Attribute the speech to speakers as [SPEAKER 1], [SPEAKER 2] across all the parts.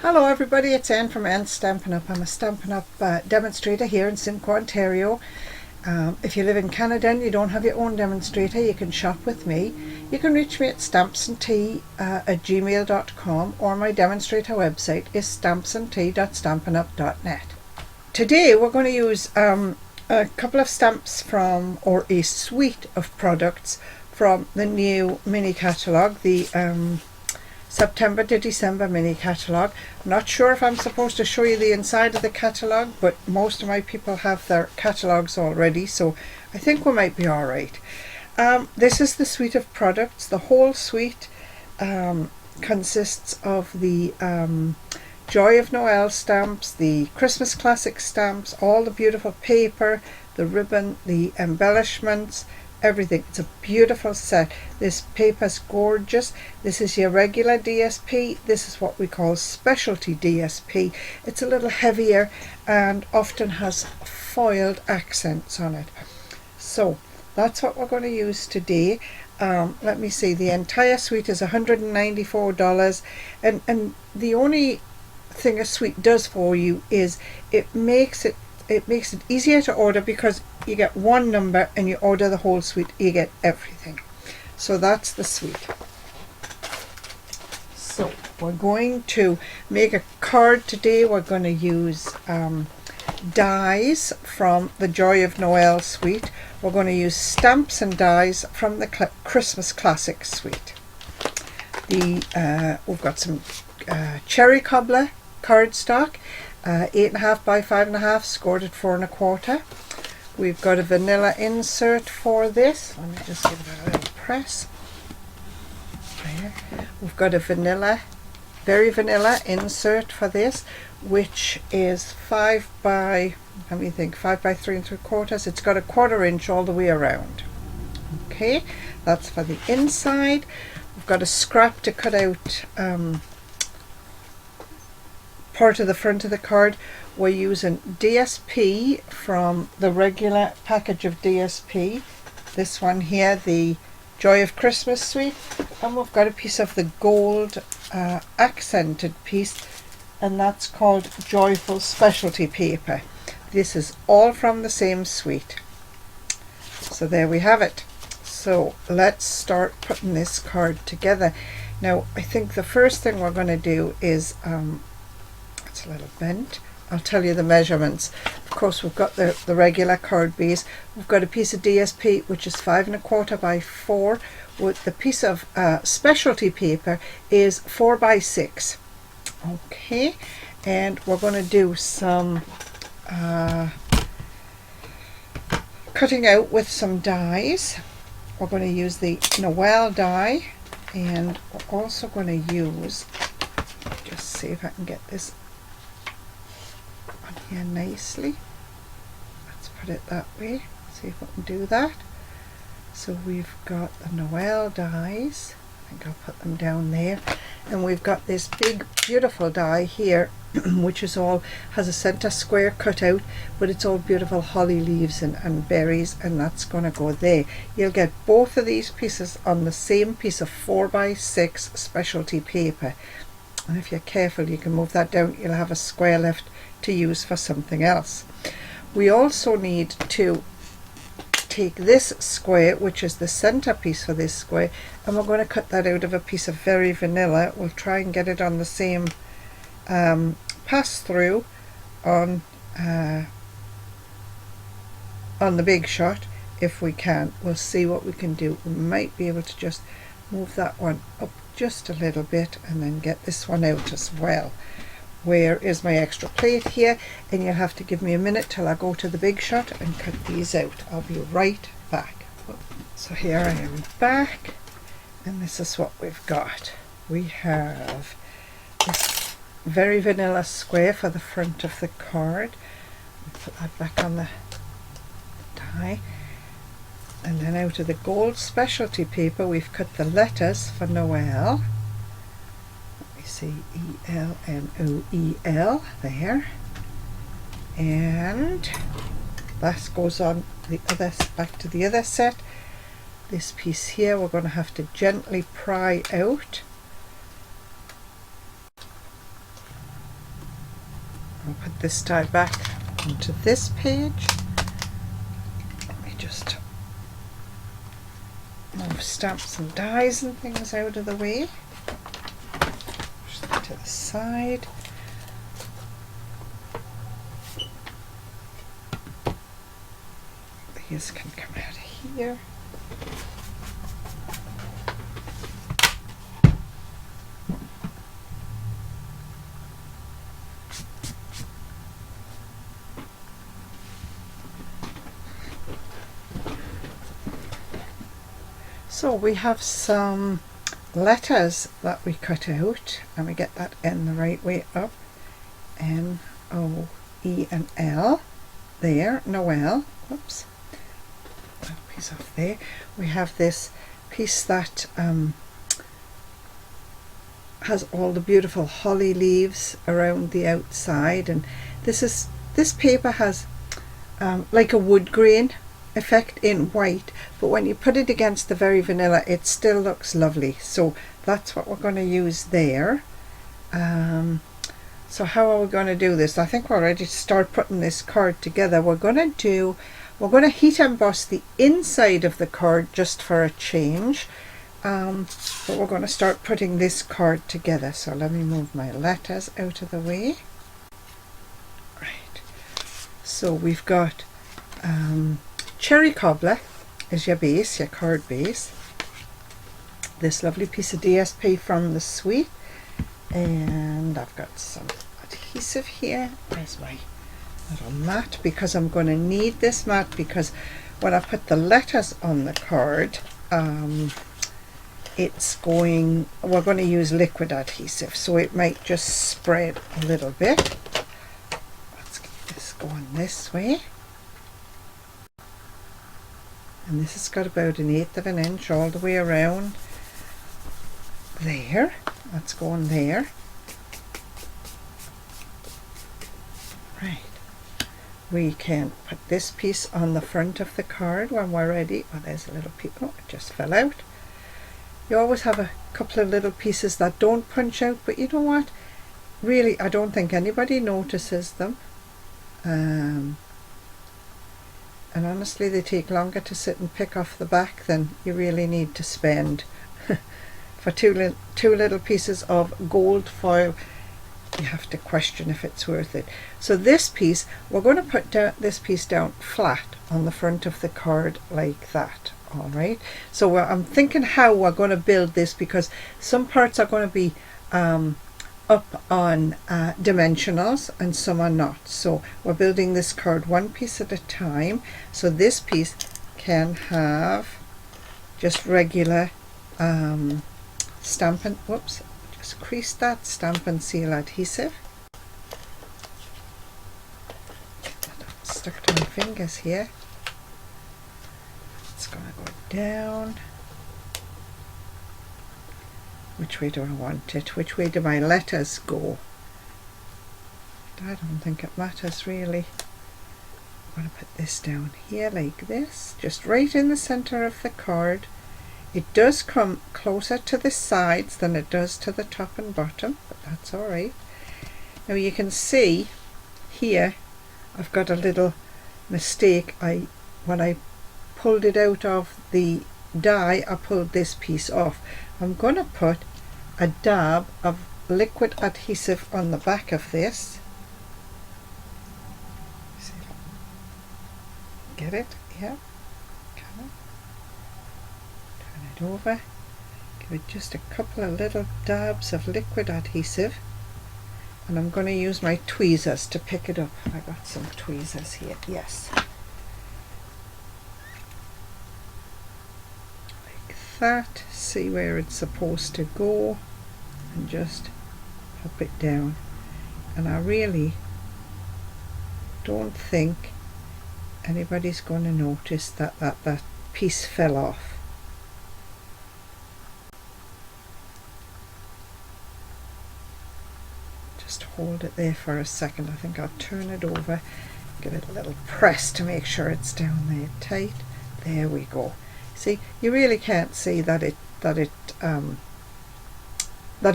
[SPEAKER 1] Hello everybody, it's Anne from Anne's Stampin' Up. I'm a Stampin' Up demonstrator here in Simcoe, Ontario. If you live in Canada and you don't have your own demonstrator, you can shop with me. You can reach me at stampsandtea@gmail.com, or my demonstrator website is stampsandtea.stampinup.net. Today we're going to use a couple of stamps from, or a suite of products from the new mini catalogue, the September to December mini catalogue. I'm not sure if I'm supposed to show you the inside of the catalogue, but most of my people have their catalogues already, so I think we might be alright. This is the suite of products. The whole suite consists of the Joy of Noel stamps, the Christmas classic stamps, all the beautiful paper, the ribbon, the embellishments, everything. It's a beautiful set. This paper's gorgeous. This is your regular DSP. This is what we call specialty DSP. It's a little heavier and often has foiled accents on it. So that's what we're going to use today. Let me see, the entire suite is $194, and the only thing a suite does for you is it makes it easier to order, because you get one number and you order the whole suite, you get everything. So that's the suite. So we're going to make a card today. We're going to use dies from the Joy of Noel suite. We're going to use stamps and dies from the Christmas classic suite. We've got some cherry cobbler cardstock, 8.5 by 5.5, scored at 4 1/4. We've got a vanilla insert for this. Let me just give it a little press. There. We've got a very vanilla insert for this, which is 5 by 3 3/4. It's got a 1/4 inch all the way around. Okay, that's for the inside. We've got a scrap to cut out part of the front of the card. We're using DSP from the regular package of DSP. This one here, the Joy of Christmas suite, and we've got a piece of the gold accented piece, and that's called Joyful Specialty Paper. This is all from the same suite. So there we have it. So let's start putting this card together. Now I think the first thing we're going to do is it's a little bent. I'll tell you the measurements. Of course, we've got the regular card base. We've got a piece of DSP which is 5 1/4 by 4. With the piece of specialty paper is 4 by 6. Okay, and we're going to do some cutting out with some dies. We're going to use the Noel die, and we're also going to use, just see if I can get this on here nicely. Let's put it that way, see if we can do that. So we've got the Noel dies. I think I'll put them down there, and we've got this big beautiful die here which is all, has a center square cut out, but it's all beautiful holly leaves and berries, and that's going to go there. You'll get both of these pieces on the same piece of 4 by 6 specialty paper, and if you're careful you can move that down. You'll have a square left to use for something else. We also need to take this square, which is the center piece for this square, and we're going to cut that out of a piece of very vanilla. We'll try and get it on the same pass through on the Big Shot if we can. We'll see what we can do. We might be able to just move that one up just a little bit and then get this one out as well. Where is my extra plate here? And you'll have to give me a minute till I go to the Big Shot and cut these out. I'll be right back. So here I am back, and this is what we've got. We have this very vanilla square for the front of the card. Put that back on the die, and then out of the gold specialty paper we've cut the letters for Noel. Let me see, ELNOEL there, and that goes on the other, back to the other set. This piece here we're going to have to gently pry out. I'll put this die back onto this page. Let me just move stamps and dies and things out of the way. Push that to the side. These can come out of here. So we have some letters that we cut out, and we get that in the right way up. N, O, E and L. There, Noel. Whoops. That piece off there. We have this piece that has all the beautiful holly leaves around the outside, and this paper has like a wood grain effect in white, but when you put it against the very vanilla it still looks lovely. So that's what we're going to use there. So how are we going to do this? I think we're ready to start putting this card together. We're going to heat emboss the inside of the card just for a change, but we're going to start putting this card together. So let me move my letters out of the way. Right, so we've got cherry cobbler is your base, your card base. This lovely piece of DSP from the Sweet, and I've got some adhesive here. Where's my little mat? Because I'm going to need this mat, because when I put the letters on the card, we're going to use liquid adhesive, so it might just spread a little bit. Let's get this going this way. And this has got about 1/8 of an inch all the way around. There, that's going there. Right, we can put this piece on the front of the card when we're ready. Oh, there's a little piece. Oh, it just fell out. You always have a couple of little pieces that don't punch out, but you know what? Really, I don't think anybody notices them. And honestly, they take longer to sit and pick off the back than you really need to spend. For two little pieces of gold foil, you have to question if it's worth it. So this piece, we're going to put this piece down flat on the front of the card like that. All right, so I'm thinking how we're going to build this, because some parts are going to be up on dimensionals and some are not. So we're building this card one piece at a time. So this piece can have just regular Stampin', whoops, just crease that, Stampin' Seal adhesive. Get that stuck to my fingers here. It's going to go down. Which way do I want it? Which way do my letters go? I don't think it matters really. I'm going to put this down here like this, just right in the center of the card. It does come closer to the sides than it does to the top and bottom, but that's alright. Now you can see here I've got a little mistake. When I pulled it out of the die, I pulled this piece off. I'm going to put a dab of liquid adhesive on the back of this. See if I can get it? Yeah. Turn it over. Give it just a couple of little dabs of liquid adhesive. And I'm going to use my tweezers to pick it up. I got some tweezers here. Yes. That, see where it's supposed to go, and just pop it down. And I really don't think anybody's going to notice that piece fell off. Just hold it there for a second. I think I'll turn it over, give it a little press to make sure it's down there tight. There we go. See, you really can't see that it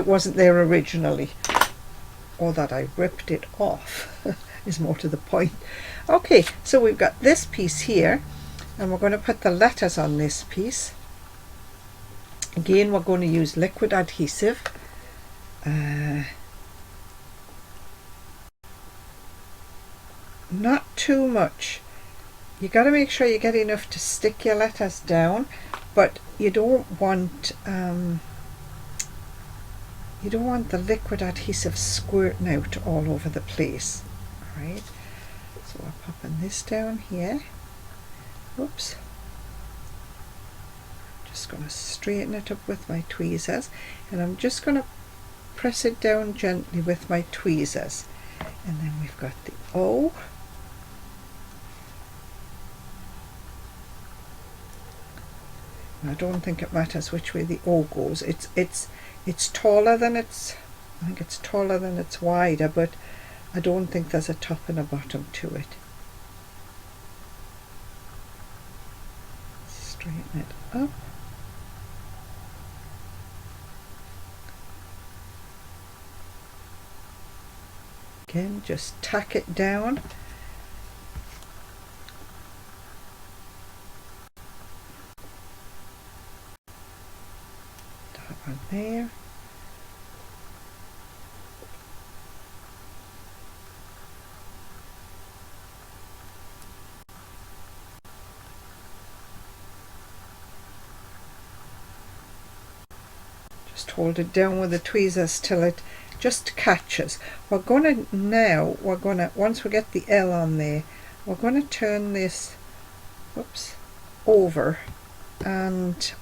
[SPEAKER 1] wasn't there originally. or that I ripped it off is more to the point. Okay, so we've got this piece here, and we're going to put the letters on this piece. Again, we're going to use liquid adhesive. Not too much. You got to make sure you get enough to stick your letters down, but you don't want the liquid adhesive squirting out all over the place. All right, so we're popping this down here. Oops. Just going to straighten it up with my tweezers, and I'm just going to press it down gently with my tweezers. And then we've got the O. I don't think it matters which way the O goes. It's taller than it's, I think it's taller than it's wider, but I don't think there's a top and a bottom to it. Straighten it up. Again, just tack it down. On there. Just hold it down with the tweezers till it just catches. We're going to once we get the L on there, we're going to turn this over and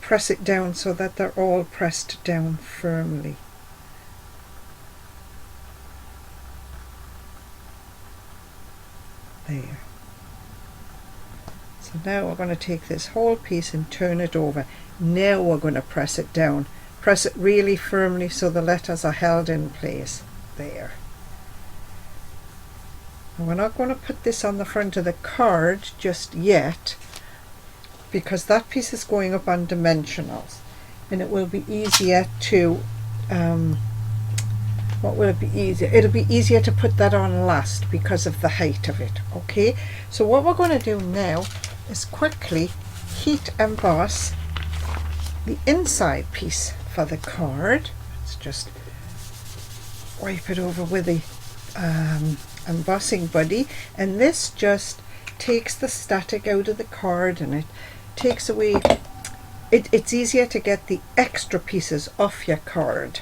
[SPEAKER 1] press it down so that they're all pressed down firmly. There. So now we're going to take this whole piece and turn it over. Now we're going to press it down. Press it really firmly so the letters are held in place. There. And we're not going to put this on the front of the card just yet, because that piece is going up on dimensionals, and it will be easier to what will it be easier? It'll be easier to put that on last because of the height of it. Okay, so what we're going to do now is quickly heat emboss the inside piece for the card. Let's just wipe it over with the embossing buddy, and this just takes the static out of the card, and it takes away, it's easier to get the extra pieces off your card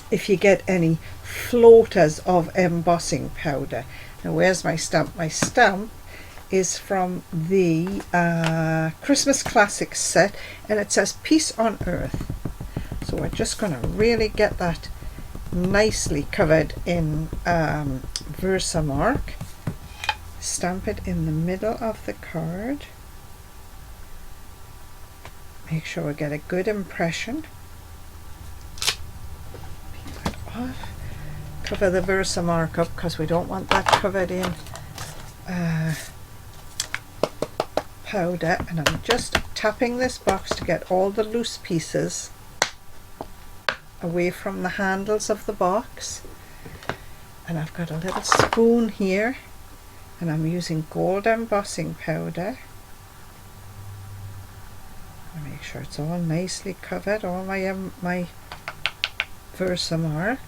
[SPEAKER 1] if you get any floaters of embossing powder. Now where's my stamp? My stamp is from the Christmas Classics set, and it says Peace on Earth. So we're just going to really get that nicely covered in Versamark. Stamp it in the middle of the card. Make sure we get a good impression. Peel that off. Cover the Versamark up because we don't want that covered in powder. And I'm just tapping this box to get all the loose pieces away from the handles of the box. And I've got a little spoon here, and I'm using gold embossing powder. I make sure it's all nicely covered, all my Versamark.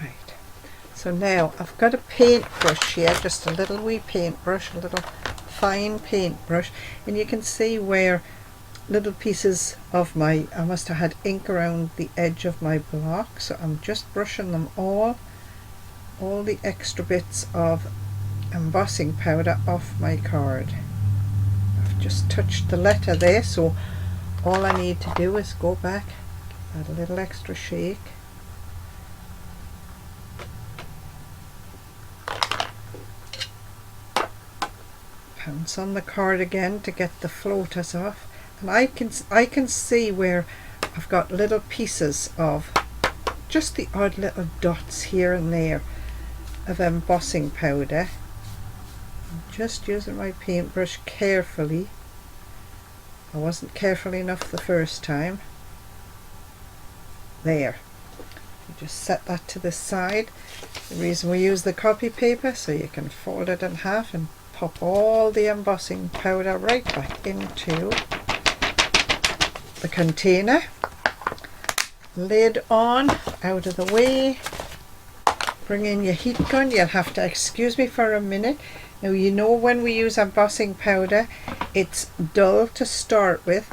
[SPEAKER 1] Right, so now I've got a paintbrush here, just a little wee paintbrush, a little fine paintbrush, and you can see where little pieces of I must have had ink around the edge of my block, so I'm just brushing them all the extra bits of embossing powder off my card. I've just touched the letter there, so all I need to do is go back, add a little extra shake. Pounce on the card again to get the floaters off. And I can see where I've got little pieces of just the odd little dots here and there of embossing powder. just using my paintbrush carefully. I wasn't careful enough the first time. There. You just set that to the side. The reason we use the copy paper, so you can fold it in half and pop all the embossing powder right back into the container. Lid on, out of the way. Bring in your heat gun. You'll have to excuse me for a minute. Now, you know, when we use embossing powder, it's dull to start with,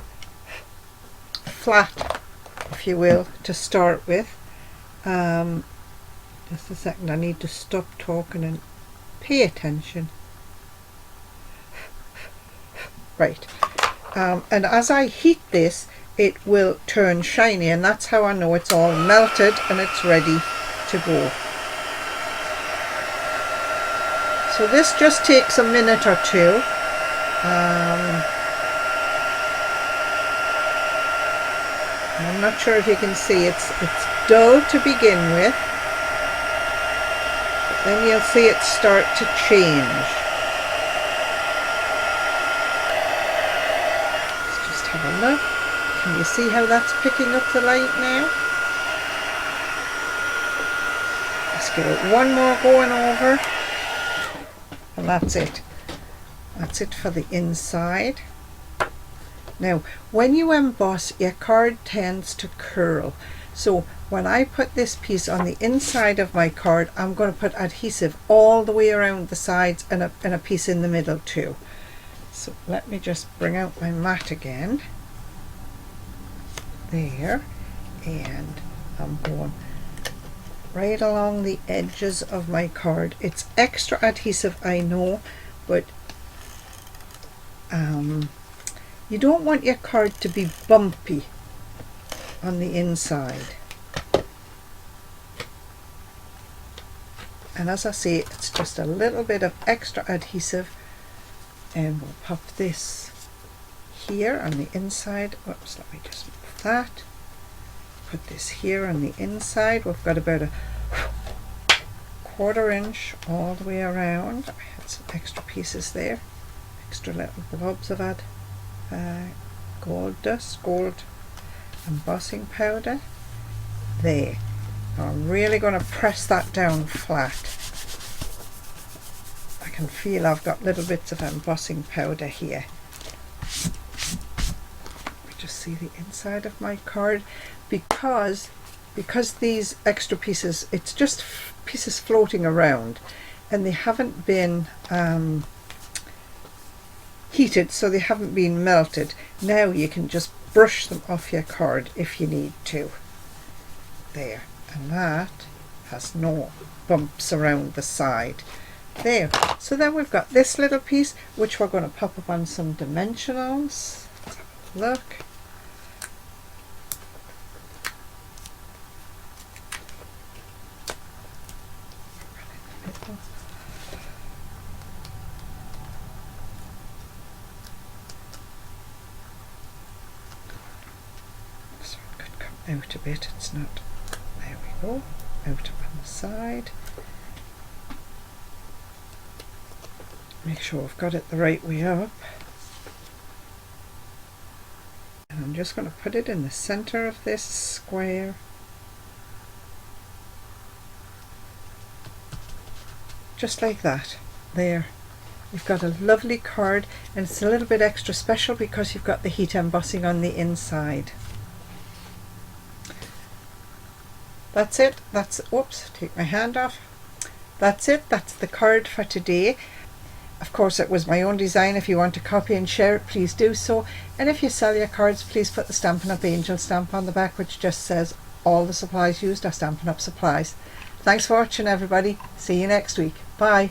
[SPEAKER 1] flat, if you will, to start with. Just a second, I need to stop talking and pay attention. Right. And as I heat this, it will turn shiny, and that's how I know it's all melted and it's ready to go. So this just takes a minute or two. I'm not sure if you can see, it's dull to begin with, but then you'll see it start to change. Let's just have a look. Can you see how that's picking up the light now? Let's give it one more going over, and that's it. That's it for the inside. Now, when you emboss, your card tends to curl. So when I put this piece on the inside of my card, I'm going to put adhesive all the way around the sides and a piece in the middle too. So let me just bring out my mat again. There. And I'm going right along the edges of my card. It's extra adhesive, I know, but you don't want your card to be bumpy on the inside. And as I say, it's just a little bit of extra adhesive, and we'll pop this here on the inside. Oops, let me just move that. Put this here on the inside. We've got about a 1/4 inch all the way around. I had some extra pieces there, extra little blobs of gold dust, gold embossing powder. There. I'm really going to press that down flat. I can feel I've got little bits of embossing powder here. I just see the inside of my card, because these extra pieces, it's just pieces floating around, and they haven't been heated, so they haven't been melted. Now you can just brush them off your card if you need to. There. And that has no bumps around the side. There. So then we've got this little piece, which we're going to pop up on some dimensionals. Let's have a look. So it could come out a bit. It's not. There we go, out on the side. Make sure I've got it the right way up. And I'm just going to put it in the center of this square. Just like that. There. You've got a lovely card, and it's a little bit extra special because you've got the heat embossing on the inside. That's it. That's, whoops, take my hand off. That's it. That's the card for today. Of course, it was my own design. If you want to copy and share it, please do so. And if you sell your cards, please put the Stampin' Up! Angel stamp on the back, which just says all the supplies used are Stampin' Up! Supplies. Thanks for watching, everybody. See you next week. Bye.